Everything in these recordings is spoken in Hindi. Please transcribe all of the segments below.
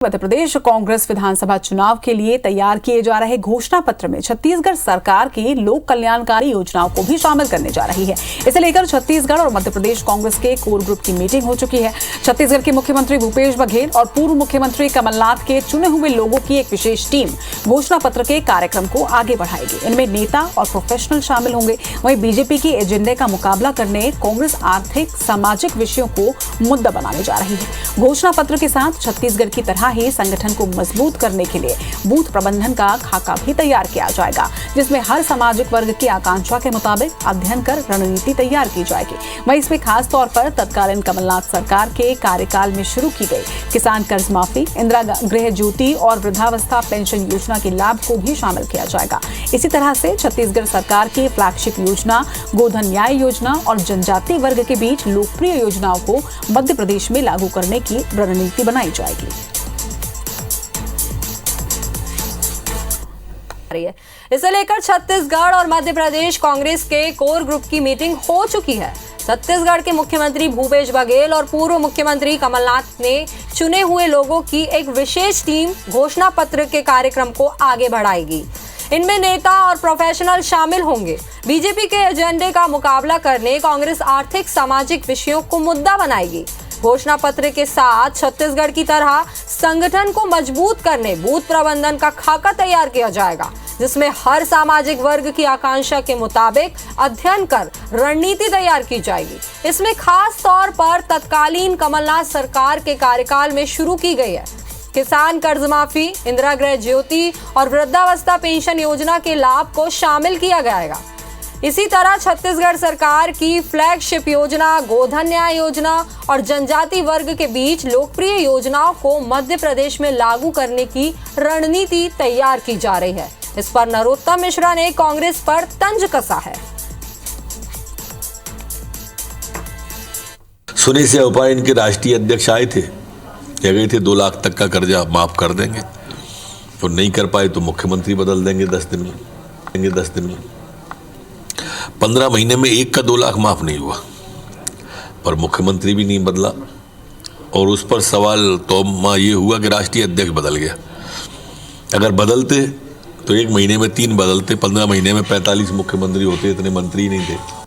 मध्य प्रदेश कांग्रेस विधानसभा चुनाव के लिए तैयार किए जा रहे घोषणा पत्र में छत्तीसगढ़ सरकार की लोक कल्याणकारी योजनाओं को भी शामिल करने जा रही है। इसे लेकर छत्तीसगढ़ और मध्य प्रदेश कांग्रेस के कोर ग्रुप की मीटिंग हो चुकी है। छत्तीसगढ़ के मुख्यमंत्री भूपेश बघेल और पूर्व मुख्यमंत्री कमलनाथ के चुने हुए लोगों की एक विशेष टीम घोषणा पत्र के कार्यक्रम को आगे बढ़ाएगी। इनमें नेता और प्रोफेशनल शामिल होंगे। वहीं बीजेपी के एजेंडे का मुकाबला करने कांग्रेस आर्थिक सामाजिक विषयों को मुद्दा बनाने जा रही है। घोषणा पत्र के साथ छत्तीसगढ़ की तरह ही संगठन को मजबूत करने के लिए बूथ प्रबंधन का खाका भी तैयार किया जाएगा, जिसमें हर सामाजिक वर्ग की आकांक्षा के मुताबिक अध्ययन कर रणनीति तैयार की जाएगी। वहीं इसमें खास तौर पर तत्कालीन कमलनाथ सरकार के कार्यकाल में शुरू की गई किसान कर्ज माफी, इंदिरा गृह ज्योति और वृद्धावस्था पेंशन योजना के लाभ को भी शामिल किया जाएगा। इसी तरह से छत्तीसगढ़ सरकार की फ्लैगशिप योजना गोधन न्याय योजना और जनजातीय वर्ग के बीच लोकप्रिय योजनाओं को मध्य प्रदेश में लागू करने की रणनीति बनाई जाएगी। इसे लेकर छत्तीसगढ़ और मध्य प्रदेश कांग्रेस के कोर ग्रुप की मीटिंग हो चुकी है। छत्तीसगढ़ के मुख्यमंत्री भूपेश बघेल और पूर्व मुख्यमंत्री कमलनाथ ने चुने हुए लोगों की एक विशेष टीम घोषणा पत्र के कार्यक्रम को आगे बढ़ाएगी। इनमें नेता और प्रोफेशनल शामिल होंगे। बीजेपी के एजेंडे का मुकाबला करने कांग्रेस आर्थिक सामाजिक विषयों को मुद्दा बनाएगी। घोषणा पत्र के साथ छत्तीसगढ़ की तरह संगठन को मजबूत करने बूथ प्रबंधन का खाका तैयार किया जाएगा, जिसमें हर सामाजिक वर्ग की आकांक्षा के मुताबिक अध्ययन कर रणनीति तैयार की जाएगी। इसमें खास तौर पर तत्कालीन कमलनाथ सरकार के कार्यकाल में शुरू की गई है किसान कर्ज माफी, इंदिरा गृह ज्योति और वृद्धावस्था पेंशन योजना के लाभ को शामिल किया जाएगा। इसी तरह छत्तीसगढ़ सरकार की फ्लैगशिप योजना गोधन न्याय योजना और जनजातीय वर्ग के बीच लोकप्रिय योजनाओं को मध्य प्रदेश में लागू करने की रणनीति तैयार की जा रही है। इस पर नरोत्तम मिश्रा ने कांग्रेस पर तंज कसा है। सुनी से उपाय इनके राष्ट्रीय अध्यक्ष आए थे, कह गए थे 2 लाख तक का कर्जा माफ कर देंगे, तो नहीं कर पाए तो मुख्यमंत्री बदल देंगे 10 दिन में। 15 महीने में 1 का 2 लाख माफ नहीं हुआ, पर मुख्यमंत्री भी नहीं बदला। और उस पर सवाल तो ये हुआ कि राष्ट्रीय अध्यक्ष बदल गया। अगर बदलते तो 1 महीने में 3 बदलते, 15 महीने में 45 मुख्यमंत्री होते, इतने मंत्री नहीं थे।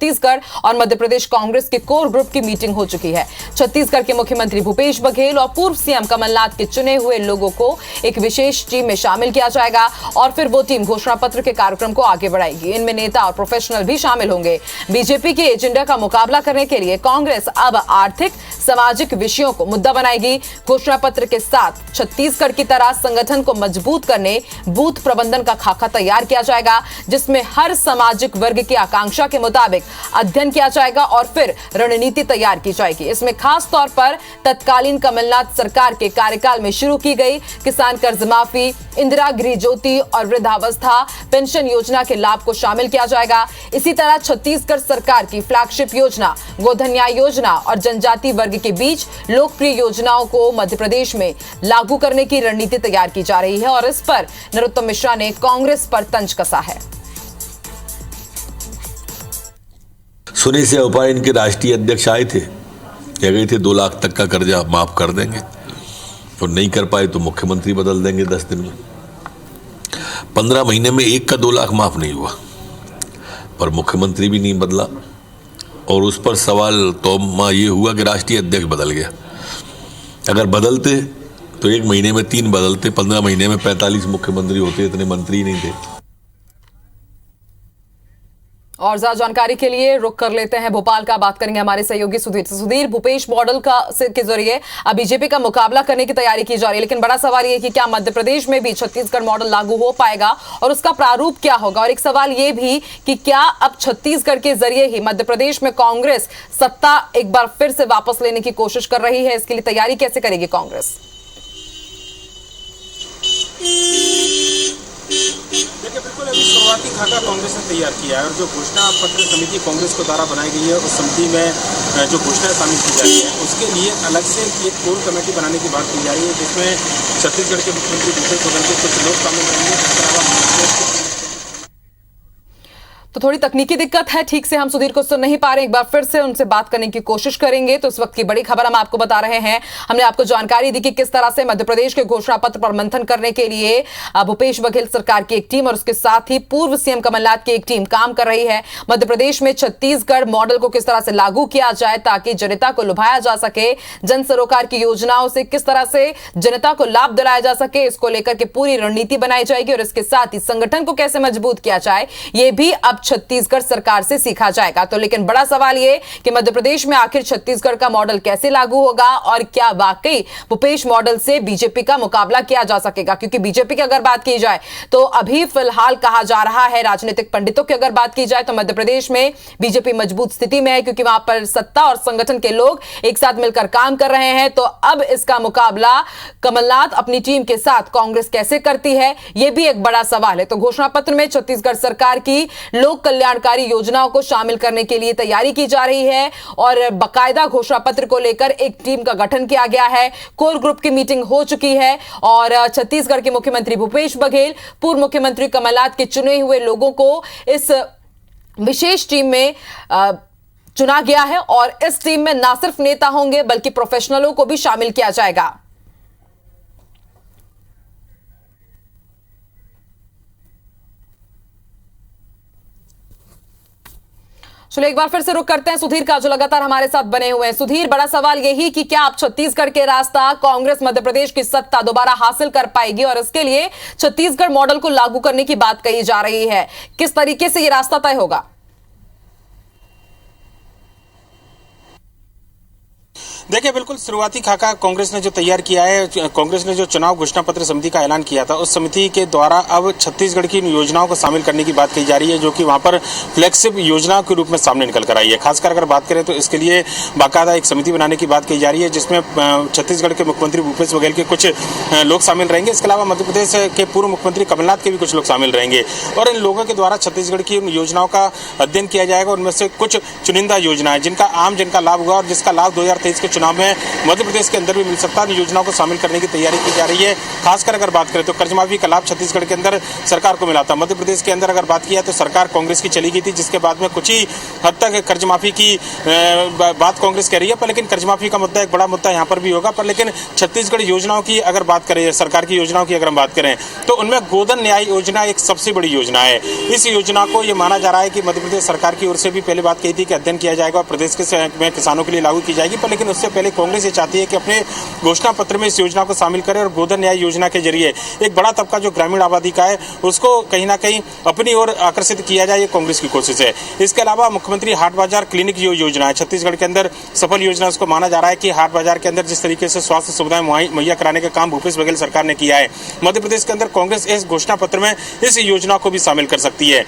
छत्तीसगढ़ और मध्य प्रदेश कांग्रेस के कोर ग्रुप की मीटिंग हो चुकी है। छत्तीसगढ़ के मुख्यमंत्री भूपेश बघेल और पूर्व सीएम कमलनाथ के चुने हुए लोगों को एक विशेष टीम में शामिल किया जाएगा और फिर वो टीम घोषणा पत्र के कार्यक्रम को आगे बढ़ाएगी। इनमें नेता और प्रोफेशनल भी शामिल होंगे। बीजेपी के एजेंडा का मुकाबला करने के लिए कांग्रेस अब आर्थिक सामाजिक विषयों को मुद्दा बनाएगी। घोषणा पत्र के साथ छत्तीसगढ़ की तरह संगठन को मजबूत करने बूथ प्रबंधन का खाका तैयार किया जाएगा, जिसमें हर सामाजिक वर्ग की आकांक्षा के मुताबिक अध्ययन किया जाएगा और फिर रणनीति तैयार की जाएगी। इसमें खास तौर पर तत्कालीन कमलनाथ सरकार के कार्यकाल में शुरू की गई किसान कर्ज माफी, इंदिरा गृह ज्योति और वृद्धावस्था पेंशन योजना के लाभ को शामिल किया जाएगा। इसी तरह छत्तीसगढ़ सरकार की फ्लैगशिप योजना गोधन न्याय योजना और जनजातीय वर्ग के बीच लोकप्रिय योजनाओं को मध्य प्रदेश में लागू करने की रणनीति तैयार की जा रही है और इस पर नरोत्तम मिश्रा ने कांग्रेस पर तंज कसा है। सुनी से उपाय इनके राष्ट्रीय अध्यक्ष आए थे, कह गए थे 2 लाख तक का कर्जा माफ कर देंगे, तो नहीं कर पाए तो मुख्यमंत्री बदल देंगे 10 दिन में। 15 महीने में 1 का 2 लाख माफ नहीं हुआ, पर मुख्यमंत्री भी नहीं बदला। और उस पर सवाल तो ये हुआ कि राष्ट्रीय अध्यक्ष बदल गया। अगर बदलते तो 1 महीने में 3 बदलते, 15 महीने में 45 मुख्यमंत्री होते, इतने मंत्री नहीं थे। और ज्यादा जानकारी के लिए रुक कर लेते हैं भोपाल का। बात करेंगे हमारे सहयोगी सुधीर। भूपेश मॉडल के जरिए अब बीजेपी का मुकाबला करने की तैयारी की जा रही है, लेकिन बड़ा सवाल ये कि क्या मध्य प्रदेश में भी छत्तीसगढ़ मॉडल लागू हो पाएगा और उसका प्रारूप क्या होगा। और एक सवाल ये भी कि क्या अब छत्तीसगढ़ के जरिए ही मध्य प्रदेश में कांग्रेस सत्ता एक बार फिर से वापस लेने की कोशिश कर रही है, इसके लिए तैयारी कैसे करेगी कांग्रेस? देखिए, बिल्कुल अभी शुरुआती खाका कांग्रेस ने तैयार किया है और जो घोषणा पत्र समिति कांग्रेस के द्वारा बनाई गई है उस समिति में जो घोषणाएं शामिल की जा रही है उसके लिए अलग से एक कोर कमेटी बनाने की बात की जा रही है, जिसमें छत्तीसगढ़ के मुख्यमंत्री भूपेश बघेल के कुछ लोग शामिल रहेंगे। इसके अलावा तो थोड़ी तकनीकी दिक्कत है, ठीक से हम सुधीर को सुन नहीं पा रहे। एक बार फिर से उनसे बात करने की कोशिश करेंगे। तो इस वक्त की बड़ी खबर हम आपको बता रहे हैं। हमने आपको जानकारी दी कि किस तरह से मध्य प्रदेश के घोषणा पत्र पर मंथन करने के लिए भूपेश बघेल सरकार की एक टीम और उसके साथ ही पूर्व सीएम कमलनाथ की एक टीम काम कर रही है। मध्य प्रदेश में छत्तीसगढ़ मॉडल को किस तरह से लागू किया जाए ताकि जनता को लुभाया जा सके, जन सरोकार की योजनाओं से किस तरह से जनता को लाभ दिलाया जा सके, इसको लेकर के पूरी रणनीति बनाई जाएगी और इसके साथ ही संगठन को कैसे मजबूत किया जाए ये भी अब छत्तीसगढ़ सरकार से सीखा जाएगा। तो लेकिन बड़ा सवाल ये कि मध्य प्रदेश में आखिर छत्तीसगढ़ का मॉडल कैसे लागू होगा और क्या वाकई भूपेश मॉडल से बीजेपी का मुकाबला किया जा सकेगा, क्योंकि बीजेपी की अगर बात की जाए तो अभी फिलहाल कहा जा रहा है, राजनीतिक पंडितों की अगर बात की जाए तो मध्य प्रदेश में बीजेपी मजबूत स्थिति में है क्योंकि वहां पर सत्ता और संगठन के लोग एक साथ मिलकर काम कर रहे हैं। तो अब इसका मुकाबला कमलनाथ अपनी टीम के साथ कांग्रेस कैसे करती है यह भी एक बड़ा सवाल है। तो घोषणा पत्र में छत्तीसगढ़ सरकार की लोक कल्याणकारी योजनाओं को शामिल करने के लिए तैयारी की जा रही है और बाकायदा घोषणा पत्र को लेकर एक टीम का गठन किया गया है। कोर ग्रुप की मीटिंग हो चुकी है और छत्तीसगढ़ के मुख्यमंत्री भूपेश बघेल, पूर्व मुख्यमंत्री कमलनाथ के चुने हुए लोगों को इस विशेष टीम में चुना गया है और इस टीम में ना सिर्फ नेता होंगे बल्कि प्रोफेशनलों को भी शामिल किया जाएगा। चलो एक बार फिर से रुक करते हैं सुधीर का, जो लगातार हमारे साथ बने हुए हैं। सुधीर, बड़ा सवाल यही कि क्या आप छत्तीसगढ़ के रास्ता कांग्रेस मध्य प्रदेश की सत्ता दोबारा हासिल कर पाएगी और इसके लिए छत्तीसगढ़ मॉडल को लागू करने की बात कही जा रही है, किस तरीके से यह रास्ता तय होगा? देखिए, बिल्कुल शुरुआती खाका कांग्रेस ने जो तैयार किया है, कांग्रेस ने जो चुनाव घोषणा पत्र समिति का ऐलान किया था उस समिति के द्वारा अब छत्तीसगढ़ की योजनाओं को शामिल करने की बात कही जा रही है, जो कि वहां पर फ्लैगशिप योजना के रूप में सामने निकल कर आई है। खासकर अगर बात करें तो इसके लिए बाकायदा एक समिति बनाने की बात कही जा रही है जिसमें छत्तीसगढ़ के मुख्यमंत्री भूपेश बघेल के कुछ लोग शामिल रहेंगे। इसके अलावा मध्य प्रदेश के पूर्व मुख्यमंत्री कमलनाथ के भी कुछ लोग शामिल रहेंगे और इन लोगों के द्वारा छत्तीसगढ़ की योजनाओं का अध्ययन किया जाएगा। उनमें से कुछ चुनिंदा योजनाएं जिनका लाभ हुआ और जिसका लाभ 2023 के चुनाव में मध्य प्रदेश के अंदर भी मिल सकता है, योजनाओं को शामिल करने की तैयारी की जा रही है। खासकर अगर बात करें तो कर्ज माफी का लाभ छत्तीसगढ़ के अंदर सरकार को मिला था। मध्य प्रदेश के अंदर अगर बात किया तो सरकार कांग्रेस की चली गई थी, जिसके बाद में कुछ ही हद तक कर्ज माफी की बात कांग्रेस कह रही है। पर लेकिन कर्ज माफी का मुद्दा एक बड़ा मुद्दा यहाँ पर भी होगा। पर लेकिन छत्तीसगढ़ योजनाओं की अगर बात करें, सरकार की योजनाओं की अगर हम बात करें तो उनमें गोधन न्याय योजना एक सबसे बड़ी योजना है। इस योजना को यह माना जा रहा है कि मध्य प्रदेश सरकार की ओर से भी पहले बात कही थी कि अध्ययन किया जाएगा और प्रदेश में किसानों के लिए लागू की जाएगी। पर लेकिन उससे पहले कांग्रेस ये चाहती है कि अपने घोषणा पत्र में इस योजना को शामिल करें और गोधन न्याय योजना के जरिए एक बड़ा तबका जो ग्रामीण आबादी का है उसको कहीं ना कहीं अपनी ओर आकर्षित किया जाए, ये कांग्रेस की कोशिश है। इसके अलावा मुख्यमंत्री हाट बाजार क्लिनिक जो योजना है छत्तीसगढ़ के अंदर सफल योजना, उसको माना जा रहा है कि हाट बाजार के अंदर जिस तरीके से स्वास्थ्य सुविधाएं मुहैया कराने का काम भूपेश बघेल सरकार ने किया है, मध्य प्रदेश के अंदर कांग्रेस इस घोषणा पत्र में इस योजना को भी शामिल कर सकती है।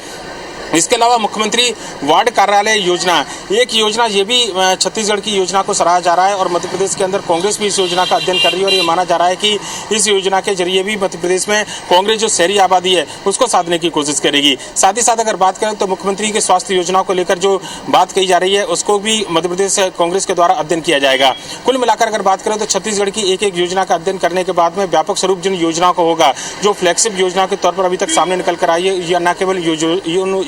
इसके अलावा मुख्यमंत्री वार्ड कार्यालय योजना, एक योजना ये भी छत्तीसगढ़ की योजना को सराहा जा रहा है और मध्य प्रदेश के अंदर कांग्रेस भी इस योजना का अध्ययन कर रही है और ये माना जा रहा है कि इस योजना के जरिए भी मध्य प्रदेश में कांग्रेस जो शहरी आबादी है उसको साधने की कोशिश करेगी। साथ ही साथ अगर बात करें तो मुख्यमंत्री के स्वास्थ्य योजनाओं को लेकर जो बात कही जा रही है उसको भी मध्य प्रदेश कांग्रेस के द्वारा अध्ययन किया जाएगा। कुल मिलाकर अगर बात करें तो छत्तीसगढ़ की एक एक योजना का अध्ययन करने के बाद में व्यापक स्वरूप जिन योजनाओं को होगा, जो फ्लैगशिप योजना के तौर पर अभी तक सामने निकल कर आई है, या न केवल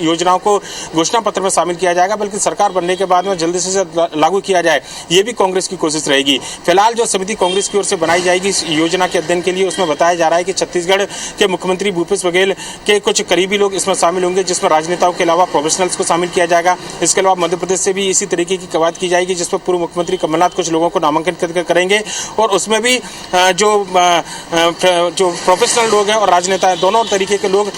योजनाओं को घोषणा पत्र में शामिल किया जाएगा बल्कि सरकार बनने के बाद में जल्दी से लागू किया जाए, ये भी कांग्रेस की कोशिश रहेगी। फिलहाल जो समिति कांग्रेस की ओर से बनाई जाएगी इस योजना के अध्ययन के लिए, उसमें बताया जा रहा है कि छत्तीसगढ़ के मुख्यमंत्री भूपेश बघेल के कुछ करीबी लोग इसमें शामिल होंगे, जिसमें राजनेताओं के अलावा प्रोफेशनल्स को शामिल किया जाएगा। इसके अलावा मध्य प्रदेश से भी इसी तरीके की कवायद की जाएगी जिसमें पूर्व मुख्यमंत्री कमलनाथ कुछ लोगों को नामांकन करेंगे और उसमें भी जो प्रोफेशनल लोग हैं और राजनेता हैं, दोनों तरीके के लोग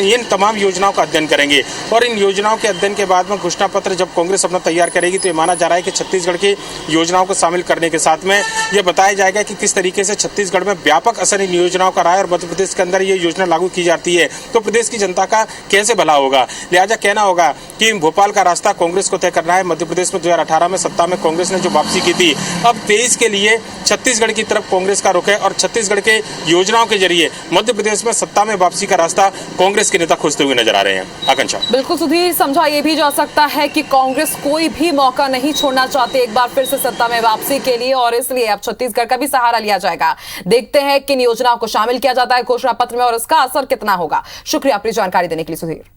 इन तमाम योजनाओं का अध्ययन करेंगे और इन योजनाओं के अध्ययन के बाद में घोषणा पत्र जब कांग्रेस अपना तैयार करेगी तो ये माना जा रहा है कि छत्तीसगढ़ की योजनाओं को शामिल करने के साथ में यह बताया जाएगा कि किस तरीके से छत्तीसगढ़ में व्यापक असर इन योजनाओं का रहा है और मध्य प्रदेश के अंदर ये योजना लागू की जाती है तो प्रदेश की जनता का कैसे भला होगा। लिहाजा कहना होगा कि भोपाल का रास्ता कांग्रेस को तय करना है। मध्य प्रदेश में 2018 में सत्ता में कांग्रेस ने जो वापसी की थी, अब 23 के लिए छत्तीसगढ़ की तरफ कांग्रेस का रुख है और छत्तीसगढ़ के योजनाओं के जरिए मध्य प्रदेश में सत्ता में वापसी का रास्ता कांग्रेस के नेता खोजते हुए नजर आ रहे हैं। आकांक्षा। बिल्कुल सुधीर, समझा ये भी जा सकता है कि कांग्रेस कोई भी मौका नहीं छोड़ना चाहती एक बार फिर से सत्ता में वापसी के लिए और इसलिए अब छत्तीसगढ़ का भी सहारा लिया जाएगा। देखते हैं किन योजनाओं को शामिल किया जाता है घोषणा पत्र में और इसका असर कितना होगा। शुक्रिया अपनी जानकारी देने के लिए सुधीर।